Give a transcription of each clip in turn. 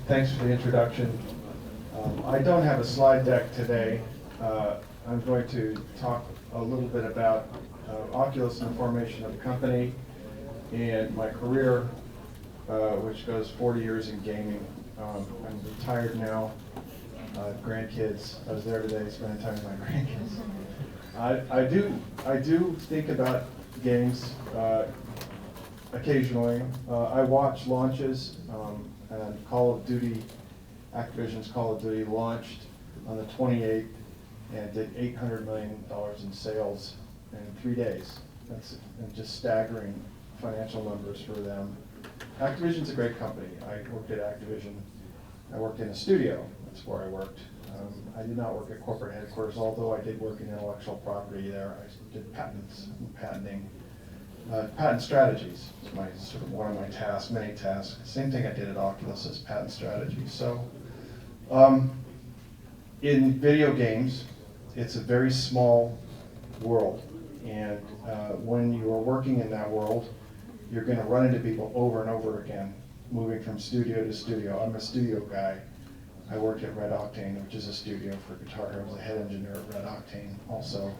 Thanks for the introduction. I don't have a slide deck today. I'm going to talk a little bit about Oculus and the formation of the company and my career, which goes 40 years in gaming. I'm retired now. Grandkids. I was there today spending time with my grandkids. I do think about games occasionally. I watch launches, and Call of Duty, Activision's Call of Duty launched on the 28th and did $800 million in sales in 3 days. That's just staggering financial numbers for them. Activision's a great company. I worked at Activision. I worked in a studio. That's where I worked. I did not work at corporate headquarters, although I did work in intellectual property there. I did patents and patenting. Patent strategies is one of my tasks, many tasks. Same thing I did at Oculus as patent strategy. So in video games, it's a very small world. And when you are working in that world, you're going to run into people over and over again, moving from studio to studio. I'm a studio guy. I worked at Red Octane, which is a studio for Guitar Hero. I was a head engineer at Red Octane also.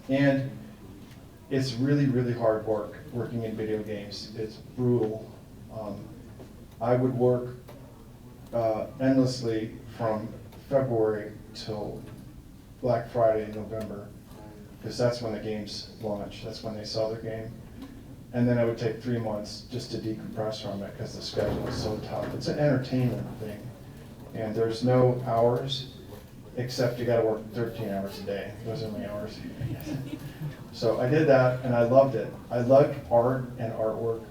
And it's really, really hard work working in video games. It's brutal. I would work endlessly from February till Black Friday in November, because that's when the games launch. That's when they sell their game. And then it would take 3 months just to decompress from it because the schedule is so tough. It's an entertainment thing. And there's no hours, except you gotta work 13 hours a day. Those are my hours. So I did that and I loved it. I like art and artwork,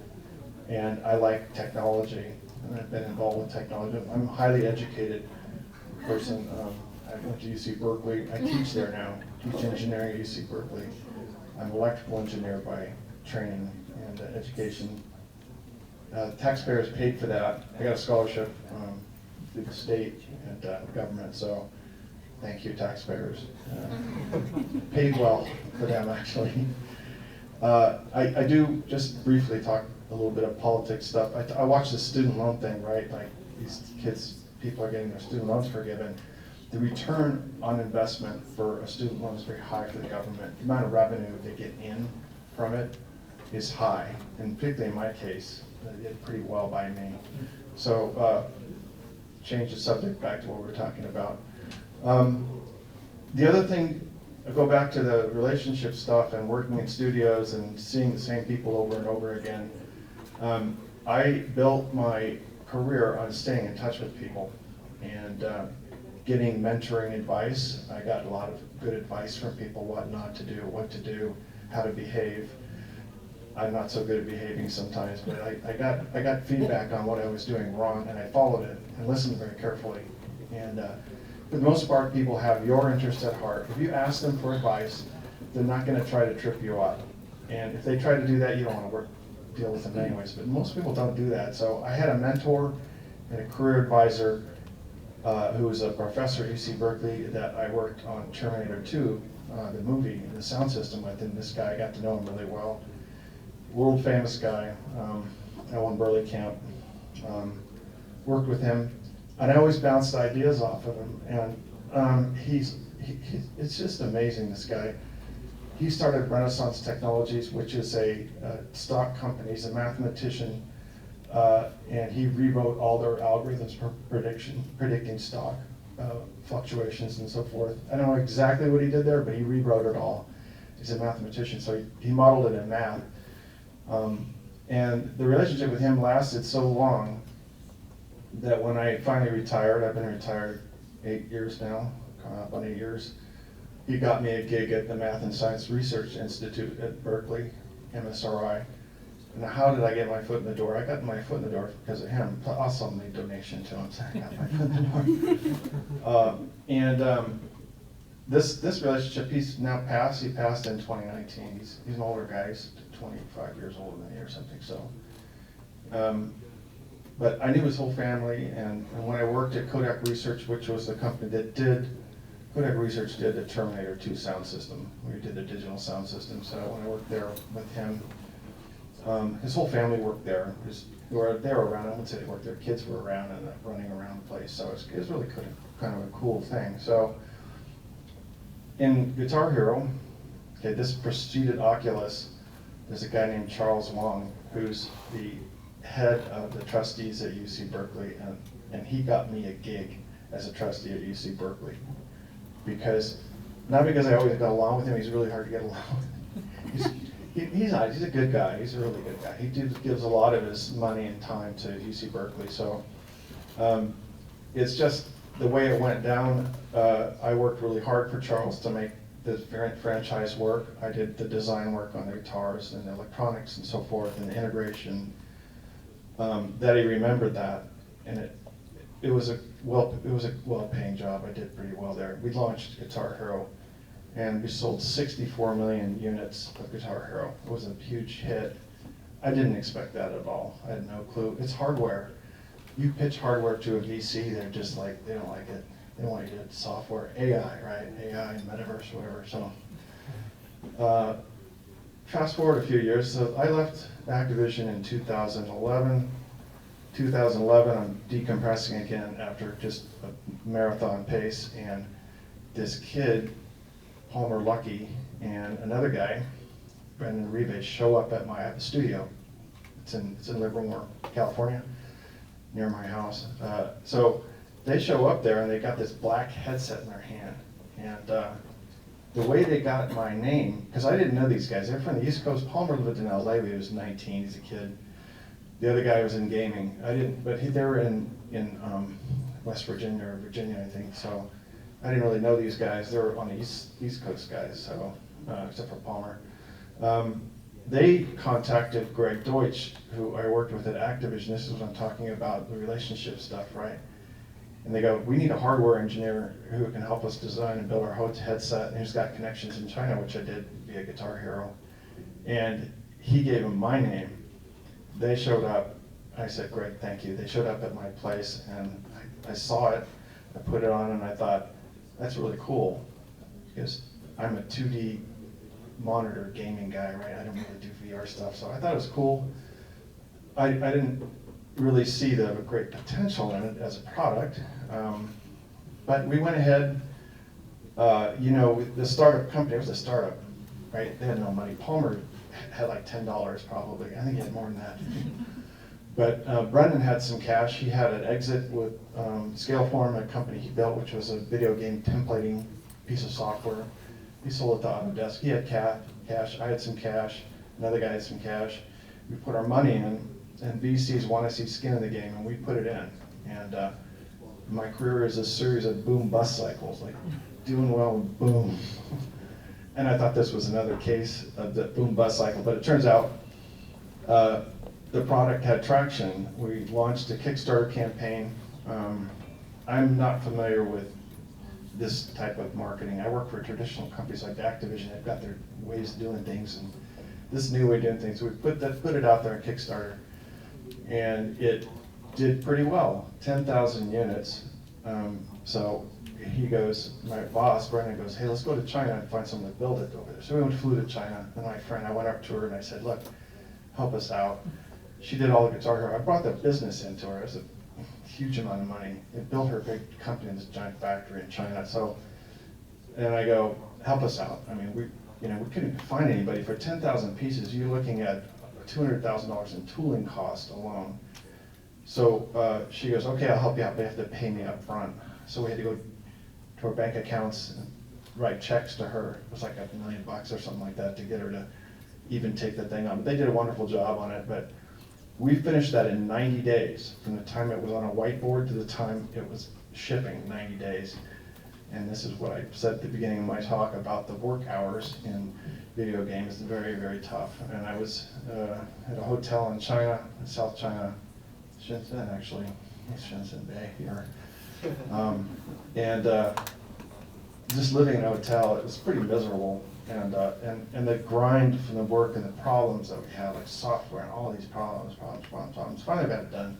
and I like technology. And I've been involved with technology. I'm a highly educated person. I went to UC Berkeley. I teach there now. I teach engineering at UC Berkeley. I'm an electrical engineer by training and education. Taxpayers paid for that. I got a scholarship through the state and government, so thank you, taxpayers. Paid well for them, actually. I do just briefly talk a little bit of politics stuff. I watch the student loan thing, right? Like these kids, people are getting their student loans forgiven. The return on investment for a student loan is very high for the government. The amount of revenue they get in from it is high, and particularly in my case, they did pretty well by me. So change the subject back to what we were talking about. The other thing, I go back to the relationship stuff and working in studios and seeing the same people over and over again. I built my career on staying in touch with people and getting mentoring advice. I got a lot of good advice from people, what not to do, what to do, how to behave. I'm not so good at behaving sometimes, but I got feedback on what I was doing wrong, and I followed it and listened very carefully. And for the most part, people have your interest at heart. If you ask them for advice, they're not going to try to trip you up. And if they try to do that, you don't want to deal with them anyways. But most people don't do that. So I had a mentor and a career advisor who was a professor at UC Berkeley that I worked on Terminator 2, the movie, the sound system with. And this guy, I got to know him really well. World famous guy, Ellen Burley-Camp. Worked with him. And I always bounced ideas off of him, and it's just amazing, this guy. He started Renaissance Technologies, which is a stock company. He's a mathematician, and he rewrote all their algorithms for predicting stock fluctuations and so forth. I don't know exactly what he did there, but he rewrote it all. He's a mathematician, so he modeled it in math. And the relationship with him lasted so long that when I finally retired, I've been retired 8 years now, coming up on 8 years, he got me a gig at the Math and Science Research Institute at Berkeley, MSRI. And how did I get my foot in the door? I got my foot in the door because of him. Also made donation to him, so I got my foot in the door. This relationship, he's now passed. He passed in 2019. He's an older guy. He's 25 years older than me or something. So. But I knew his whole family, and when I worked at Kodak Research, which was the company that Kodak Research did the Terminator 2 sound system. We did the digital sound system, so when I worked there with him, his whole family worked there. they were around, I wouldn't say they worked, their kids were around and running around the place, so it was really kind of a cool thing. So in Guitar Hero, okay, this preceded Oculus. There's a guy named Charles Wong, who's the head of the trustees at UC Berkeley, and he got me a gig as a trustee at UC Berkeley. Not because I always got along with him, he's really hard to get along with. He's nice, he's a good guy, he's a really good guy. He gives a lot of his money and time to UC Berkeley, so it's just the way it went down. I worked really hard for Charles to make the franchise work. I did the design work on the guitars and the electronics and so forth, and the integration. That he remembered that, and it was a well-paying job. I did pretty well there. We launched Guitar Hero, and we sold 64 million units of Guitar Hero. It was a huge hit. I didn't expect that at all. I had no clue. It's hardware. You pitch hardware to a VC, they're just like, they don't like it. They want you to get software, AI, right? AI and Metaverse, whatever. So fast forward a few years. So I left Activision in 2011. 2011, I'm decompressing again after just a marathon pace, and this kid, Palmer Luckey, and another guy, Brendan Reeve, show up at my studio. It's in Livermore, California, near my house. So they show up there, and they got this black headset in their hand, and the way they got my name, because I didn't know these guys. They're from the East Coast. Palmer lived in LA when he was 19. He's a kid. The other guy was in gaming. I didn't, but they were in West Virginia or Virginia, I think. So I didn't really know these guys. They were on the East Coast guys. So except for Palmer, they contacted Greg Deutsch, who I worked with at Activision. This is what I'm talking about, the relationship stuff, right? And they go, we need a hardware engineer who can help us design and build our headset, and who's got connections in China, which I did via Guitar Hero. And he gave him my name. They showed up. I said, Greg, thank you. They showed up at my place, and I saw it. I put it on, and I thought, that's really cool, because I'm a 2D monitor gaming guy, right? I don't really do VR stuff, so I thought it was cool. I didn't really see the great potential in it as a product, but we went ahead. The startup company, it was a startup, right? They had no money. Palmer had like $10 probably. I think he had more than that. But Brendan had some cash. He had an exit with Scaleform, a company he built, which was a video game templating piece of software. He sold it to Autodesk. He had cash. I had some cash. Another guy had some cash. We put our money in, and VCs want to see skin in the game, and we put it in. And my career is a series of boom-bust cycles, like doing well and boom. And I thought this was another case of the boom-bust cycle, but it turns out the product had traction. We launched a Kickstarter campaign. I'm not familiar with this type of marketing. I work for traditional companies like Activision. They've got their ways of doing things, and this new way of doing things. So we put it out there on Kickstarter, and it did pretty well, 10,000 units. So he goes, my boss, Brendan, goes, hey, let's go to China and find someone to build it over there. So we flew to China, and my friend, I went up to her and I said, look, help us out. She did all the Guitar Hero. I brought the business into her. It was a huge amount of money. It built her a big company in this giant factory in China. So, and I go, help us out. I mean, we couldn't find anybody for 10,000 pieces. You're looking at $200,000 in tooling cost alone. So she goes, okay, I'll help you out, but you have to pay me up front. So we had to go to our bank accounts and write checks to her. It was like $1 million or something like that to get her to even take the thing on. But they did a wonderful job on it. But we finished that in 90 days, from the time it was on a whiteboard to the time it was shipping, 90 days. And this is what I said at the beginning of my talk about the work hours in video games. It's very, very tough. And I was at a hotel in China, in South China, Shenzhen actually, it's Shenzhen Bay here. And just living in a hotel, it was pretty miserable. And the grind from the work and the problems that we had, like software and all these problems. Finally got it done.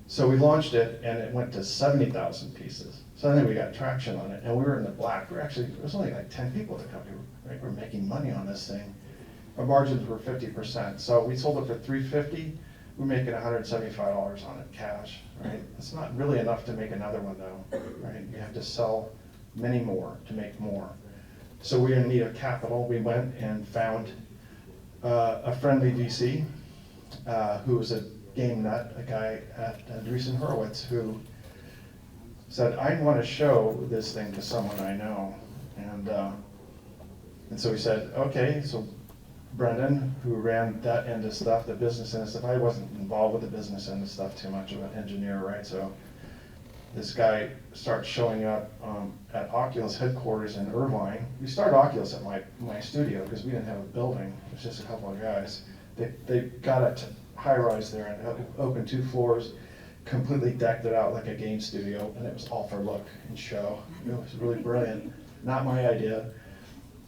So we launched it, and it went to 70,000 pieces. So then we got traction on it, and we were in the black. There was only like 10 people at the company. Right? We're making money on this thing. Our margins were 50%. So we sold it for $350. we're making $175 on it cash, right? It's not really enough to make another one though, right? You have to sell many more to make more. So we're in need of capital. We went and found a friendly VC who was a game nut, a guy at Andreessen Horowitz, who said, I want to show this thing to someone I know. And so he said, okay, so Brendan, who ran that end of stuff, the business end of stuff, I wasn't involved with the business end of stuff too much, of an engineer, right? So this guy starts showing up at Oculus headquarters in Irvine. We started Oculus at my studio because we didn't have a building. It was just a couple of guys. They got a high-rise there and opened 2 floors, completely decked it out like a game studio, and it was all for look and show. It was really brilliant. Not my idea.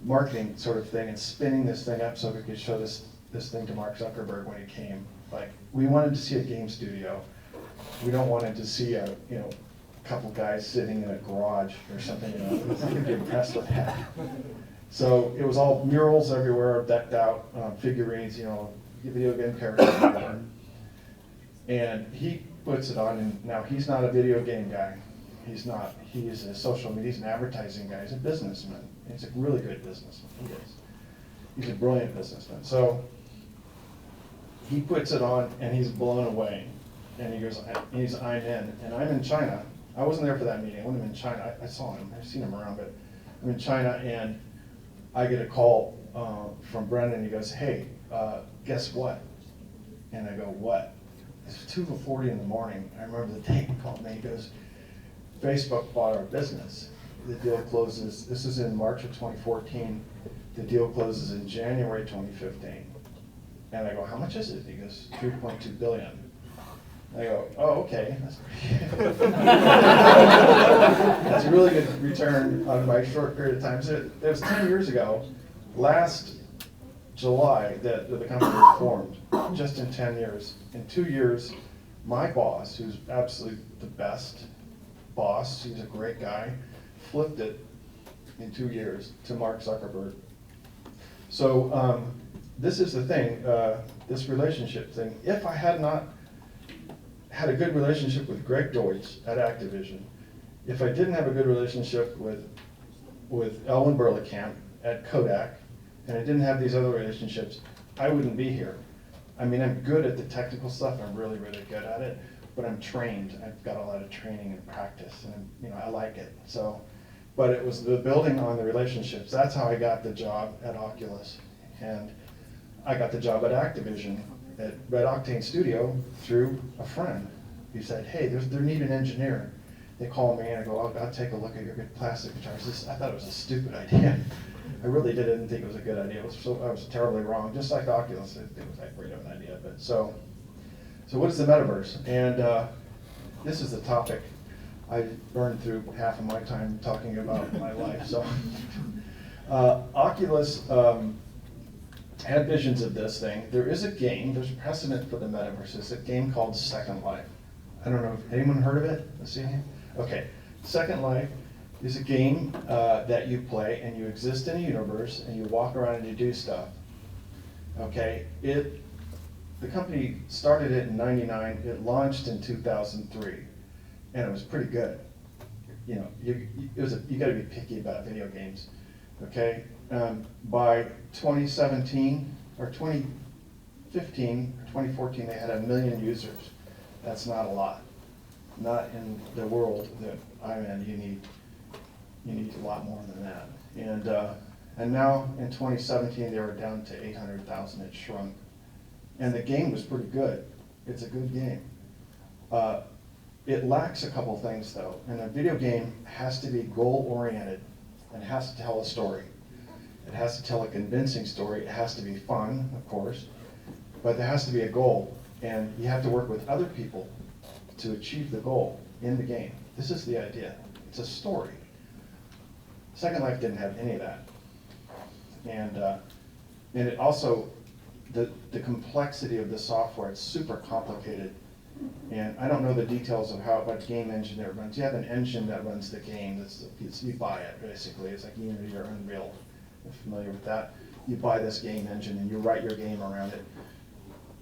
Marketing sort of thing, and spinning this thing up so we could show this thing to Mark Zuckerberg when he came. Like, we wanted to see a game studio. We don't want him to see a couple guys sitting in a garage or something. He's not gonna be impressed with that. So it was all murals everywhere, decked out, figurines, video game characters everywhere. And he puts it on, and now he's not a video game guy. He's not. He is a social media, he's an advertising guy, he's a businessman. He's a really good businessman, he is. He's a brilliant businessman. So he puts it on and he's blown away. And he goes, I'm in. And I'm in China. I wasn't there for that meeting, I wasn't in China. I saw him, I've seen him around, but I'm in China and I get a call from Brendan. He goes, hey, guess what? And I go, what? It's 2:40 in the morning. I remember the day he called me. He goes, Facebook bought our business. The deal closes, this is in March of 2014. The deal closes in January 2015. And I go, how much is it? He goes, 3.2 billion. I go, oh, okay, that's pretty good. That's a really good return on my short period of time. So it was 10 years ago, last July, that the company was formed, just in 10 years. In 2 years, my boss, who's absolutely the best boss, he's a great guy, flipped it in 2 years to Mark Zuckerberg. So this is the thing, this relationship thing. If I had not had a good relationship with Greg Deutsch at Activision, if I didn't have a good relationship with Elwin Berlekamp at Kodak, and I didn't have these other relationships, I wouldn't be here. I mean, I'm good at the technical stuff, I'm really, really good at it, but I'm trained. I've got a lot of training and practice, and I like it. So, but it was the building on the relationships. That's how I got the job at Oculus, and I got the job at Activision at Red Octane Studio through a friend. He said, hey, they need an engineer. They call me and I go, I'll take a look at your good plastic guitars. I thought it was a stupid idea. I really didn't think it was a good idea. I was terribly wrong. Just like Oculus, it was that great of an idea. But so what is the metaverse? And this is the topic. I burned through half of my time talking about my life. So Oculus had visions of this thing. There is a game, there's precedent for the metaverse. It's a game called Second Life. I don't know if anyone heard of it? Let's see. Okay, Second Life is a game that you play and you exist in a universe and you walk around and you do stuff. Okay, the company started it in '99, it launched in 2003, and it was pretty good. You gotta be picky about video games, okay? By 2017, or 2015, or 2014, they had 1 million users. That's not a lot. Not in the world that I'm in, you need a lot more than that. And now in 2017, they were down to 800,000, it shrunk. And the game was pretty good. It's a good game. It lacks a couple things though, and a video game has to be goal-oriented and has to tell a story. It has to tell a convincing story. It has to be fun, of course, but there has to be a goal, and you have to work with other people to achieve the goal in the game. This is the idea. It's a story. Second Life didn't have any of that. And it also, the complexity of the software, it's super complicated. And I don't know the details of what game engine it runs. You have an engine that runs the game. You buy it, basically. It's like Unity or Unreal. You're familiar with that? You buy this game engine and you write your game around it.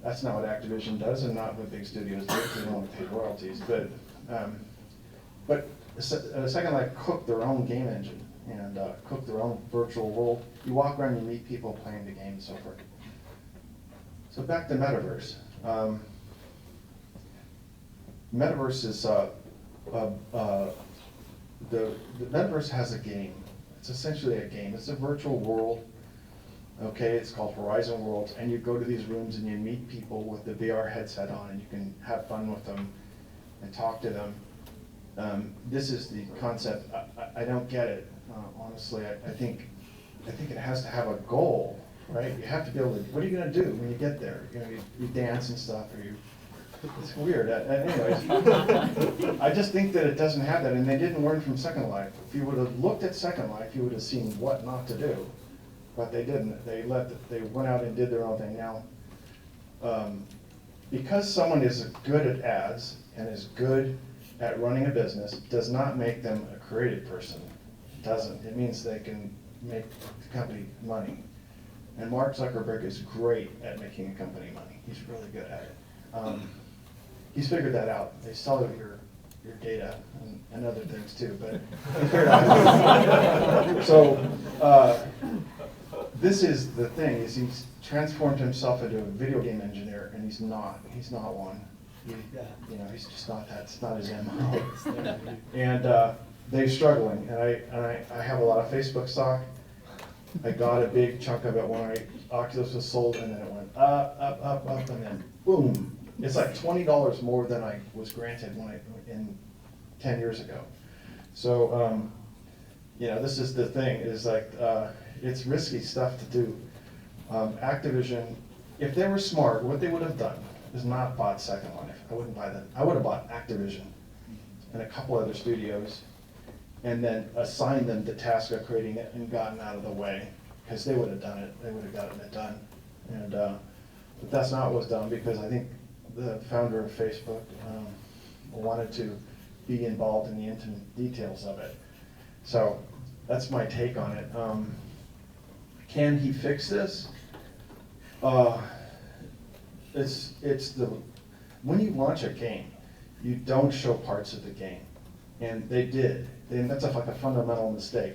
That's not what Activision does, and not what big studios do, because they don't want to pay royalties. But Second Life cooked their own game engine and cooked their own virtual world. You walk around, you meet people playing the game and so forth. So back to Metaverse. Metaverse is the Metaverse has a game. It's essentially a game. It's a virtual world. Okay, it's called Horizon Worlds, and you go to these rooms and you meet people with the VR headset on, and you can have fun with them and talk to them. This is the concept. I don't get it, honestly. I think it has to have a goal, right? You have to be able to. What are you going to do when you get there? You dance and stuff, or you. It's weird. Anyways, I just think that it doesn't have that, and they didn't learn from Second Life. If you would have looked at Second Life, you would have seen what not to do. But they didn't. They went out and did their own thing. Now, because someone is good at ads and is good at running a business, does not make them a creative person. It doesn't. It means they can make the company money. And Mark Zuckerberg is great at making a company money. He's really good at it. He's figured that out. They sell your data and other things too, but he figured it out. So. This is the thing, is he's transformed himself into a video game engineer, and he's not one. He's just not that, it's not his MO. And they're struggling, and I have a lot of Facebook stock. I got a big chunk of it when Oculus was sold, and then it went up, and then boom. It's like $20 more than I was granted in 10 years ago. So, this is the thing, is like, it's risky stuff to do. Activision, if they were smart, what they would have done is not bought Second Life. I wouldn't buy that. I would have bought Activision and a couple other studios, and then assigned them the task of creating it and gotten out of the way, because they would have done it. They would have gotten it done. And but that's not what was done, because I think the founder of Facebook wanted to be involved in the intimate details of it. So that's my take on it. Can he fix this? When you launch a game, you don't show parts of the game, and they did. And that's like a fundamental mistake.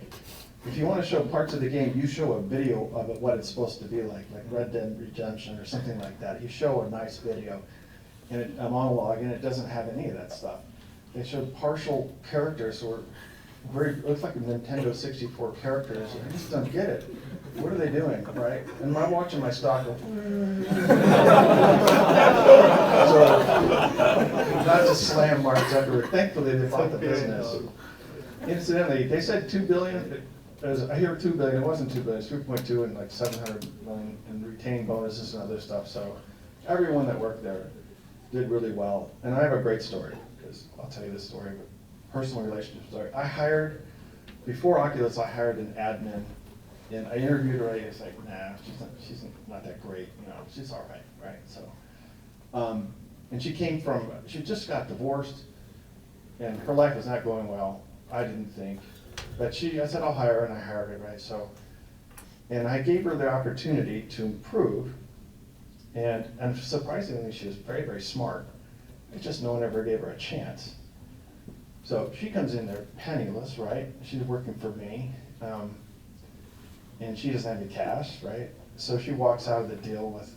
If you want to show parts of the game, you show a video of it, what it's supposed to be like Red Dead Redemption or something like that. You show a nice video, and a monologue, and it doesn't have any of that stuff. They showed partial characters, or it looks like a Nintendo 64 characters. I just don't get it. What are they doing, right? And I'm watching my stock go, so, not to slam Mark Zuckerberg. Thankfully, they bought the business. Incidentally, they said $2 billion. I hear $2 billion. It wasn't $2 billion. It's 3.2 and like 700 million in retained bonuses and other stuff. So everyone that worked there did really well. And I have a great story, because I'll tell you this story, but personal relationship story. Before Oculus, I hired an admin. And I interviewed her, I was like, nah, she's not that great, she's all right? So, and she just got divorced, and her life was not going well, I didn't think. But I said, I'll hire her, and I hired her, right? So, and I gave her the opportunity to improve, and surprisingly, she was very, very smart. It's just no one ever gave her a chance. So she comes in there penniless, right? She's working for me. And she doesn't have any cash, right? So she walks out of the deal with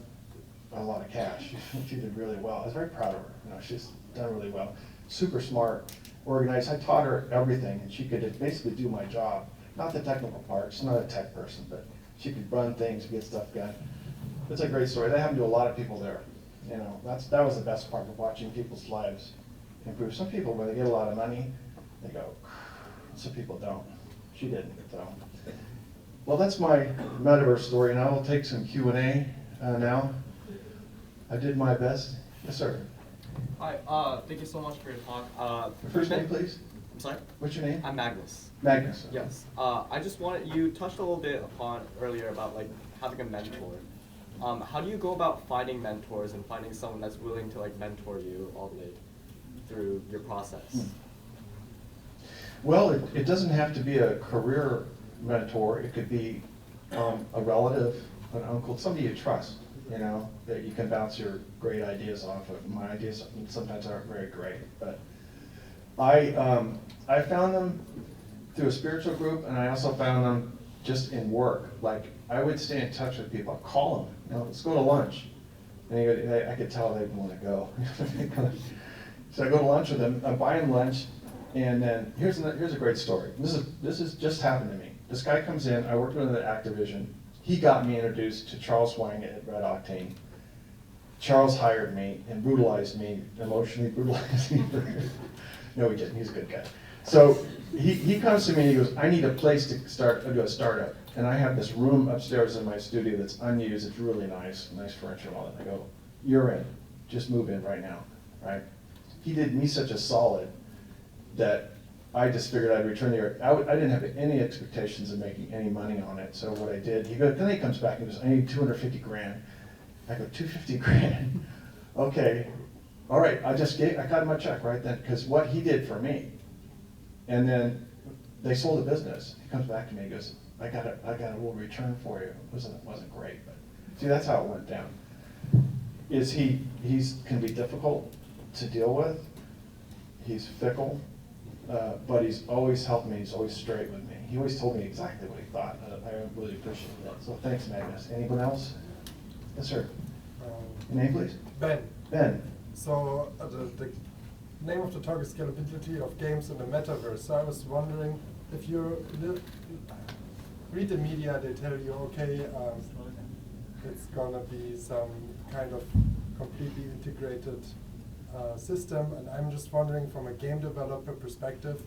a lot of cash. She did really well. I was very proud of her. She's done really well. Super smart, organized. I taught her everything, and she could basically do my job. Not the technical part. She's not a tech person, but she could run things, get stuff done. It's a great story. That happened to a lot of people there. That was the best part of watching people's lives improve. Some people, when they get a lot of money, they go. Some people don't. She didn't, so. Well, that's my Metaverse story, and I will take some Q&A now. I did my best. Yes, sir. Hi, thank you so much for your talk. Your first name, please? I'm sorry? What's your name? I'm Magnus. Magnus. Okay. Yes. I just you touched a little bit upon earlier about having a mentor. How do you go about finding mentors and finding someone that's willing to mentor you all the way through your process? Well, it doesn't have to be a career mentor. It could be a relative, an uncle, somebody you trust. you know, that you can bounce your great ideas off of. My ideas sometimes aren't very great, but I found them through a spiritual group, and I also found them just in work. Like, I would stay in touch with people, I'd call them, you know, let's go to lunch. And I could tell they didn't want to go. So I go to lunch with them, I buy them lunch, and then here's a great story. This is just happened to me. This guy comes in, I worked with him at Activision. He got me introduced to Charles Wang at Red Octane. Charles hired me and brutalized me, emotionally brutalized me. No, he didn't, he's a good guy. So he comes to me and he goes, I need a place to do a startup. And I have this room upstairs in my studio that's unused, it's really nice furniture and all that. I go, you're in, just move in right now, right? He did me such a solid that I just figured I'd return the earth. I didn't have any expectations of making any money on it. So what I did, then he comes back and goes, I need 250 grand. I go, 250 grand? Okay, all right, I got him a check right then, because what he did for me. And then they sold the business. He comes back to me and goes, I got a little return for you. It wasn't great, but see, that's how it went down. He's can be difficult to deal with. He's fickle. But he's always helped me, he's always straight with me. He always told me exactly what he thought. I really appreciate that. So thanks, Magnus. Anyone else? Yes, sir. Your name, please? Ben. Ben. So the name of the talk is Scalability of Games in the Metaverse. So I was wondering if you read the media, they tell you, okay, it's gonna be some kind of completely integrated system, and I'm just wondering from a game developer perspective,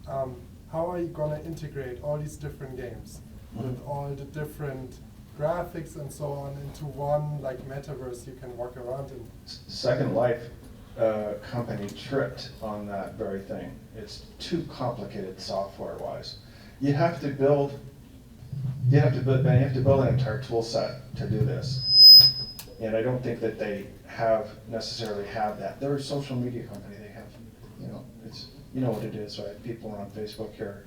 how are you going to integrate all these different games with all the different graphics and so on into one like metaverse you can walk around in? Second Life company tripped on that very thing. It's too complicated software-wise. You have to build an entire tool set to do this. And I don't think that they necessarily have that. They're a social media company. They have, you know what it is, right? People are on Facebook here.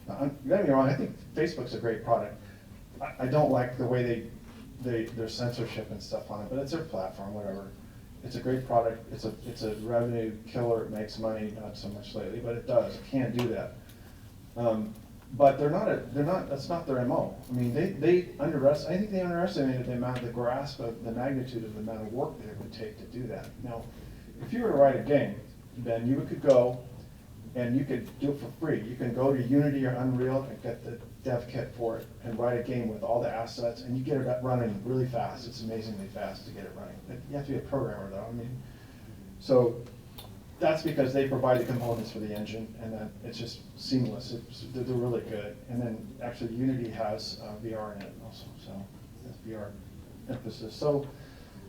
Don't get me wrong, I think Facebook's a great product. I don't like the way their censorship and stuff on it, but it's their platform, whatever. It's a great product. It's a revenue killer. It makes money, not so much lately, but it does. It can't do that. But that's not their MO. I mean, I think they underestimated the grasp of the magnitude of the amount of work that it would take to do that. Now, if you were to write a game, then you could go and you could do it for free. You can go to Unity or Unreal and get the dev kit for it and write a game with all the assets, and you get it running really fast. It's amazingly fast to get it running. But you have to be a programmer though. I mean, so that's because they provide the components for the engine, and then it's just seamless. They're really good. And then actually Unity has VR in it also, so that's VR emphasis. So,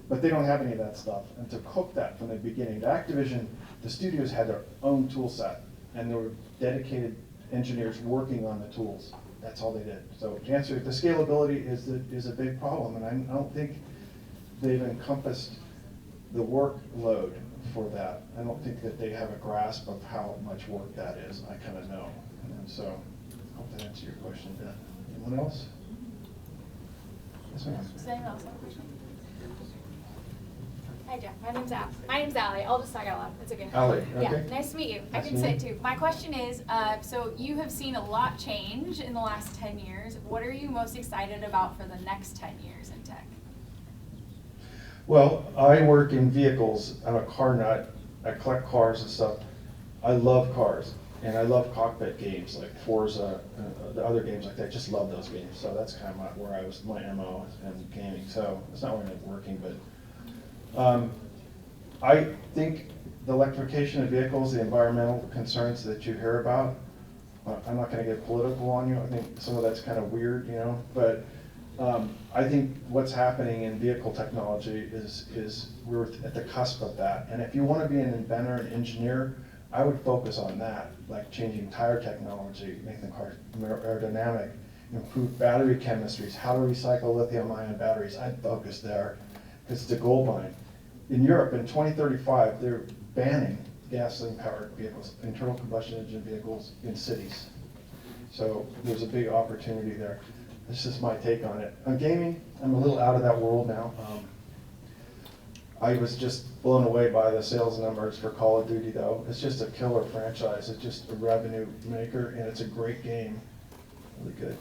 but they don't have any of that stuff. And to cook that from the beginning, the Activision, the studios had their own tool set, and there were dedicated engineers working on the tools. That's all they did. So to answer, the scalability is a big problem, and I don't think they've encompassed the workload for that. I don't think that they have a grasp of how much work that is. I kind of know. And so I hope that answers your question, Ben. Anyone else? Yes, ma'am. Does anyone else have a question? Hi, Jeff. My name's Allie. I'll just talk out loud. It's okay. Allie, okay. Yeah, nice to meet you. I can say it too. My question is, so you have seen a lot change in the last 10 years. What are you most excited about for the next 10 years in tech? Well, I work in vehicles. I'm a car nut. I collect cars and stuff. I love cars, and I love cockpit games like Forza, the other games like that. I just love those games. So that's kind of where I was, my MO in gaming. So it's not where I'm working, but I think the electrification of vehicles, the environmental concerns that you hear about, I'm not going to get political on you. I think some of that's kind of weird, but I think what's happening in vehicle technology is we're at the cusp of that. And if you want to be an inventor, an engineer, I would focus on that, like changing tire technology, making the car more aerodynamic, improve battery chemistries, how to recycle lithium-ion batteries. I'd focus there because it's a gold mine. In Europe, in 2035, they're banning gasoline-powered vehicles, internal combustion engine vehicles in cities. So there's a big opportunity there. This is my take on it. On gaming, I'm a little out of that world now. I was just blown away by the sales numbers for Call of Duty, though. It's just a killer franchise. It's just a revenue maker, and it's a great game. Really good.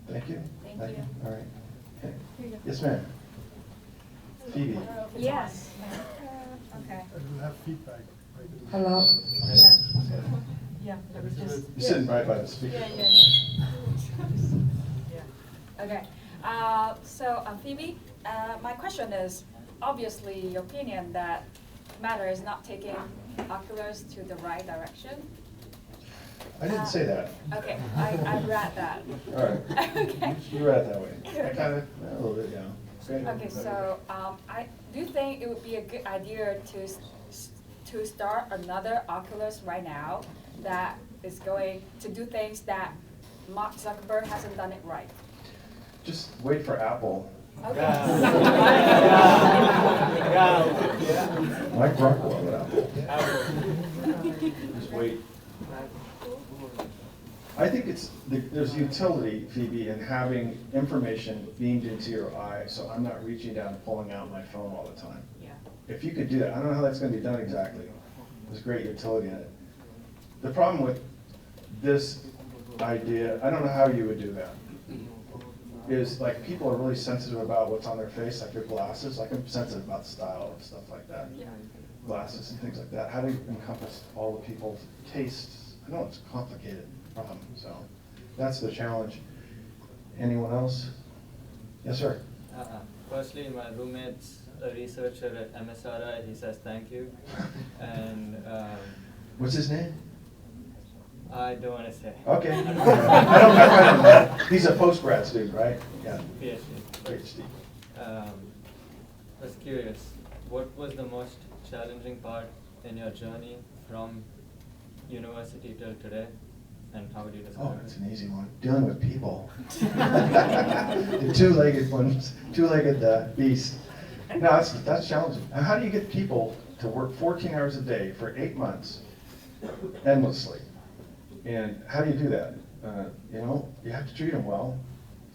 Thank you. Thank you. All right. Okay. Here you go. Yes, ma'am. Phoebe. Yes. Okay. And we'll have feedback. Hello. Yeah. Yeah. I was just. You're sitting right by the speaker. Yeah. Okay. So, Phoebe, my question is, obviously, your opinion that Meta is not taking Oculus to the right direction. I didn't say that. Okay, I read that. All right. Okay. You read it that way. I kind of, a little bit, yeah. Okay, so do you think it would be a good idea to start another Oculus right now that is going to do things that Mark Zuckerberg hasn't done it right? Just wait for Apple. Okay. Mike Rockwell with Apple. Just wait. I think there's utility, Phoebe, in having information beamed into your eye, so I'm not reaching down and pulling out my phone all the time. Yeah. If you could do that, I don't know how that's going to be done exactly. There's great utility in it. The problem with this idea, I don't know how you would do that, is like people are really sensitive about what's on their face, like their glasses. Like I'm sensitive about style and stuff like that. Glasses and things like that. How do you encompass all the people's tastes? I know it's a complicated problem, so that's the challenge. Anyone else? Yes, sir. Firstly, my roommate's a researcher at MSRI. He says thank you. And What's his name? I don't want to say. Okay. I don't know. He's a post-grad student, right? Yeah. PhD. PhD. I was curious, what was the most challenging part in your journey from university till today, and how would you describe Oh, it? it's an easy one. Dealing with people. The two-legged ones, two-legged beast. No, that's challenging. And how do you get people to work 14 hours a day for 8 months, endlessly? And how do you do that? You have to treat them well,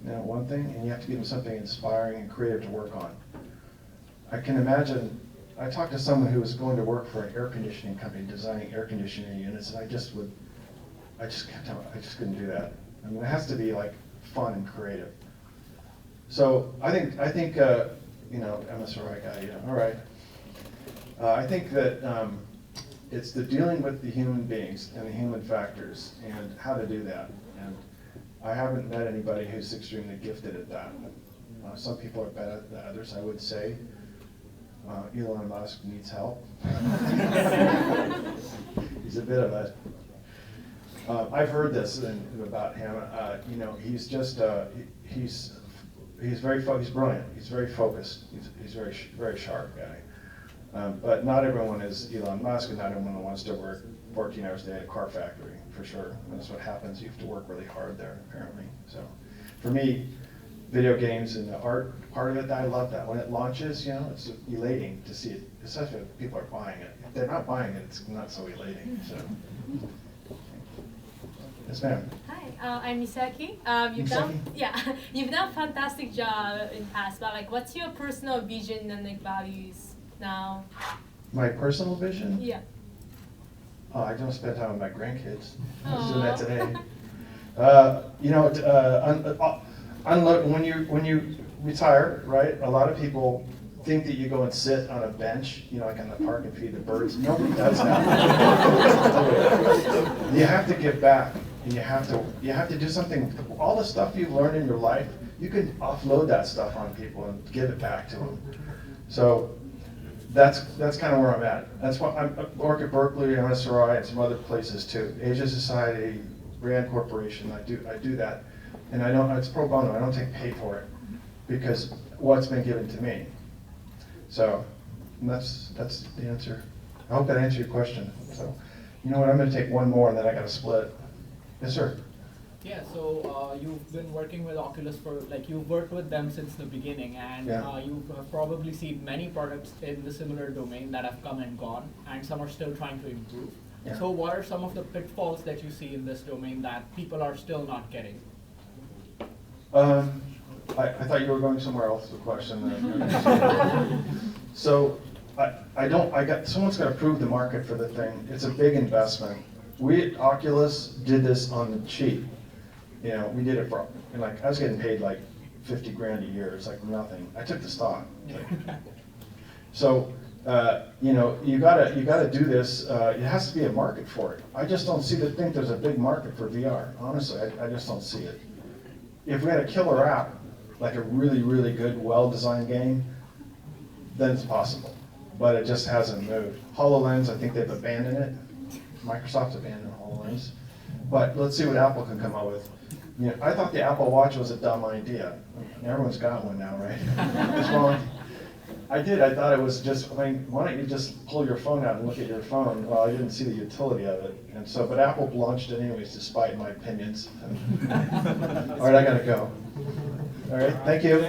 one thing, and you have to give them something inspiring and creative to work on. I can imagine, I talked to someone who was going to work for an air conditioning company, designing air conditioning units, and I just couldn't do that. I mean, it has to be like fun and creative. So I think MSRI guy, yeah, all right. I think that it's the dealing with the human beings and the human factors and how to do that. And I haven't met anybody who's extremely gifted at that. Some people are better than others, I would say. Elon Musk needs help. He's a bit of a, I've heard this about him. He's just, he's brilliant. He's very focused. He's very sharp guy. But not everyone is Elon Musk, and not everyone wants to work 14 hours a day at a car factory, for sure. And that's what happens. You have to work really hard there, apparently. So, for me, video games and the art part of it, I love that. When it launches, it's elating to see it, especially if people are buying it. If they're not buying it, it's not so elating. So, yes, ma'am. Hi, I'm Misaki. You've done a fantastic job in past, but what's your personal vision and values now? My personal vision? Yeah. Oh, I don't spend time with my grandkids. I was doing Aw. that today. When you retire, right? A lot of people think that you go and sit on a bench, like on the park and feed the birds. Nobody does that. You have to give back, and you have to do something. All the stuff you've learned in your life, you can offload that stuff on people and give it back to them. So that's kind of where I'm at. That's why I work at Berkeley, MSRI, and some other places too. Asia Society, Rand Corporation. I do that, and it's pro bono. I don't take pay for it because what's been given to me. So that's the answer. I hope that answered your question. So, you know what? I'm going to take one more, and then I got to split. Yes, sir. Yeah, so you've been working with Oculus for, you've worked with them since the beginning, and you have probably seen many products in the similar domain that have come and gone, and some are still trying to improve. Yeah. So what are some of the pitfalls that you see in this domain that people are still not getting? I thought you were going somewhere else with the question. So, someone's got to prove the market for the thing. It's a big investment. We at Oculus did this on the cheap. You know, we did it for, and like, I was getting paid like 50 grand a year. It's like nothing. I took the stock. So, you know, you gotta do this. It has to be a market for it. I just don't think there's a big market for VR. Honestly, I just don't see it. If we had a killer app, like a really, really good, well-designed game, then it's possible. But it just hasn't moved. HoloLens, I think they've abandoned it. Microsoft's abandoned HoloLens. But let's see what Apple can come up with. You know, I thought the Apple Watch was a dumb idea. Everyone's got one now, right? What's wrong? I did. I thought it was just, I mean, why don't you just pull your phone out and look at your phone? Well, I didn't see the utility of it. And so, but Apple launched it anyways, despite my opinions. All right, I gotta go. All right, thank you.